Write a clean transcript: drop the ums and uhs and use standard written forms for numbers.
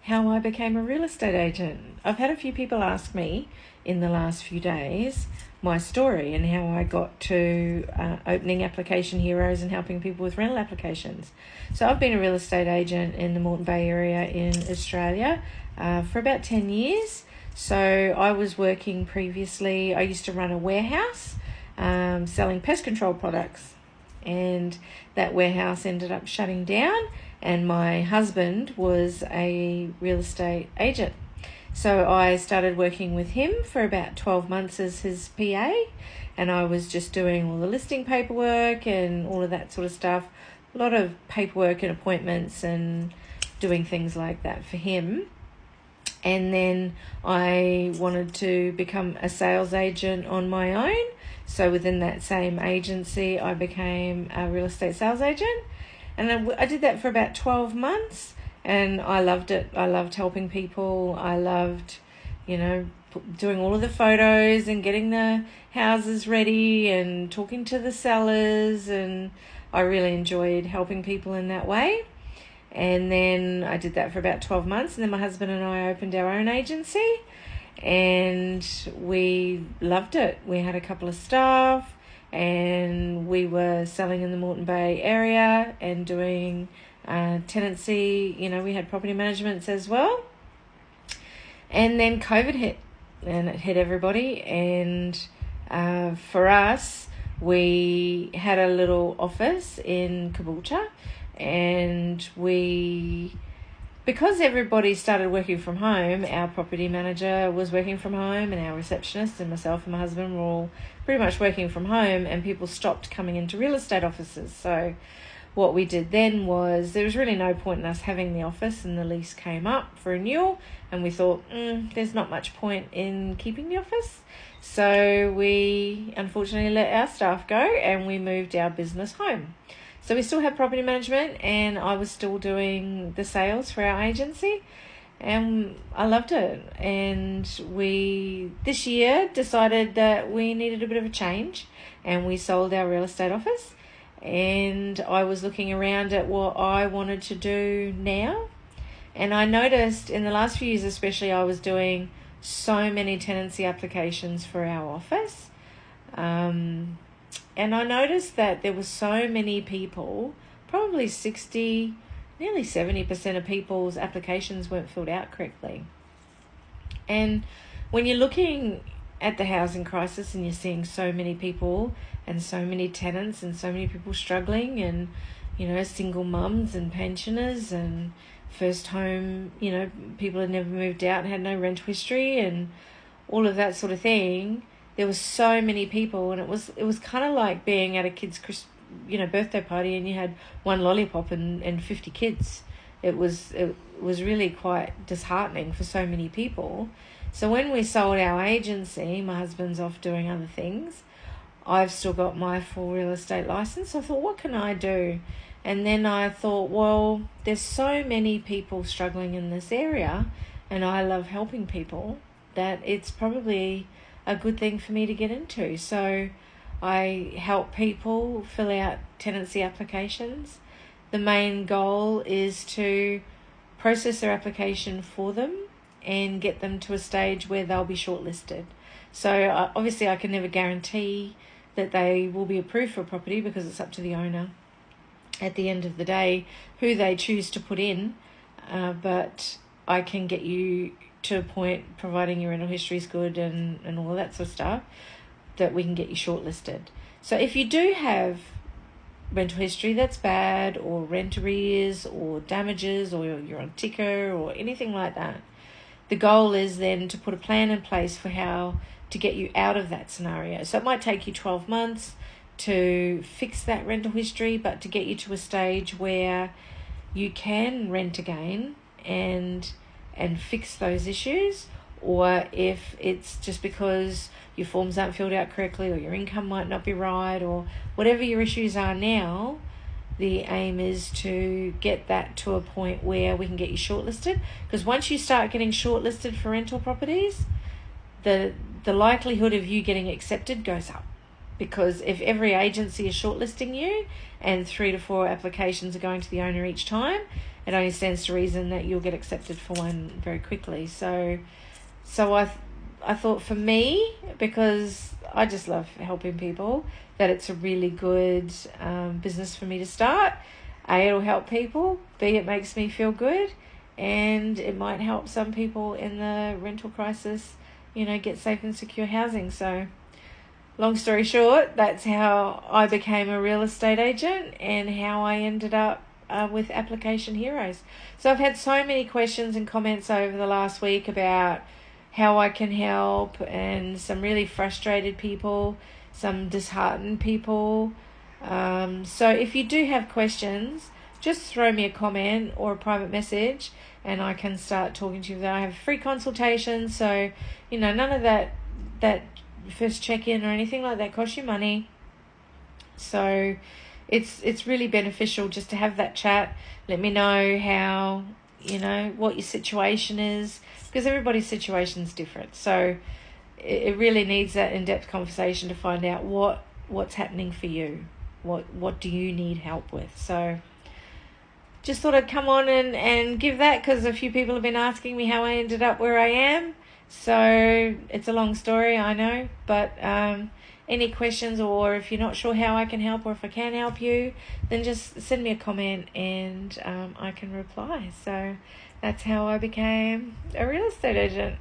how I became a real estate agent. I've had a few people ask me in the last few days my story and how I got to opening Application Heroes and helping people with rental applications. So I've been a real estate agent in the Moreton Bay area in Australia for about 10 years. So I was working previously, I used to run a warehouse selling pest control products, and that warehouse ended up shutting down, and my husband was a real estate agent. So I started working with him for about 12 months as his PA, and I was just doing all the listing paperwork and all of that sort of stuff, a lot of paperwork and appointments and doing things like that for him. And then I wanted to become a sales agent on my own. So within that same agency, I became a real estate sales agent. And I did that for about 12 months. And I loved it. I loved helping people. I loved, doing all of the photos and getting the houses ready and talking to the sellers. And I really enjoyed helping people in that way. And then I did that for about 12 months. And then my husband and I opened our own agency. And we loved it. We had a couple of staff. And we were selling in the Moreton Bay area and doing tenancy. We had property managements as well. And then COVID hit, and it hit everybody. And for us, we had a little office in Caboolture, and because everybody started working from home, our property manager was working from home, and our receptionist and myself and my husband were all pretty much working from home, and people stopped coming into real estate offices. So what we did then was, there was really no point in us having the office, and the lease came up for renewal, and we thought, there's not much point in keeping the office. So we unfortunately let our staff go, and we moved our business home. So we still have property management, and I was still doing the sales for our agency, and I loved it. And we this year decided that we needed a bit of a change, and we sold our real estate office. And I was looking around at what I wanted to do now, and I noticed in the last few years especially, I was doing so many tenancy applications for our office. And I noticed that there were so many people, probably 60, nearly 70% of people's applications weren't filled out correctly. And when you're looking at the housing crisis and you're seeing so many people and so many tenants and so many people struggling, and, single mums and pensioners and first home, people had never moved out and had no rental history and all of that sort of thing, there was so many people, and it was kind of like being at a kid's birthday party, and you had one lollipop and 50 kids. It was really quite disheartening for so many people. So when we sold our agency, my husband's off doing other things. I've still got my full real estate license. So I thought, what can I do? And then I thought, well, there's so many people struggling in this area, and I love helping people, that it's probably a good thing for me to get into. So I help people fill out tenancy applications. The main goal is to process their application for them and get them to a stage where they'll be shortlisted. So obviously I can never guarantee that they will be approved for a property, because it's up to the owner at the end of the day who they choose to put in. But I can get you to a point, providing your rental history is good and all that sort of stuff, that we can get you shortlisted. So if you do have rental history that's bad, or rent arrears, or damages, or you're on ticker, or anything like that, the goal is then to put a plan in place for how to get you out of that scenario. So it might take you 12 months to fix that rental history, but to get you to a stage where you can rent again and fix those issues. Or if it's just because your forms aren't filled out correctly, or your income might not be right, or whatever your issues are now, the aim is to get that to a point where we can get you shortlisted. Because once you start getting shortlisted for rental properties, the likelihood of you getting accepted goes up. Because if every agency is shortlisting you and 3 to 4 applications are going to the owner each time, it only stands to reason that you'll get accepted for one very quickly. So I thought for me, because I just love helping people, that it's a really good business for me to start. A, it'll help people. B, it makes me feel good. And it might help some people in the rental crisis, get safe and secure housing. So long story short, that's how I became a real estate agent and how I ended up with Application Heroes. So I've had so many questions and comments over the last week about how I can help, and some really frustrated people, some disheartened people. So if you do have questions, just throw me a comment or a private message and I can start talking to you. I have free consultations, so none of that first check-in or anything like that costs you money. So it's really beneficial just to have that chat. Let me know how, what your situation is, because everybody's situation is different. So it really needs that in-depth conversation to find out what's happening for you. What do you need help with? So just thought I'd come on and give that, because a few people have been asking me how I ended up where I am. So it's a long story, I know, but any questions, or if you're not sure how I can help or if I can help you, then just send me a comment and I can reply. So that's how I became a real estate agent.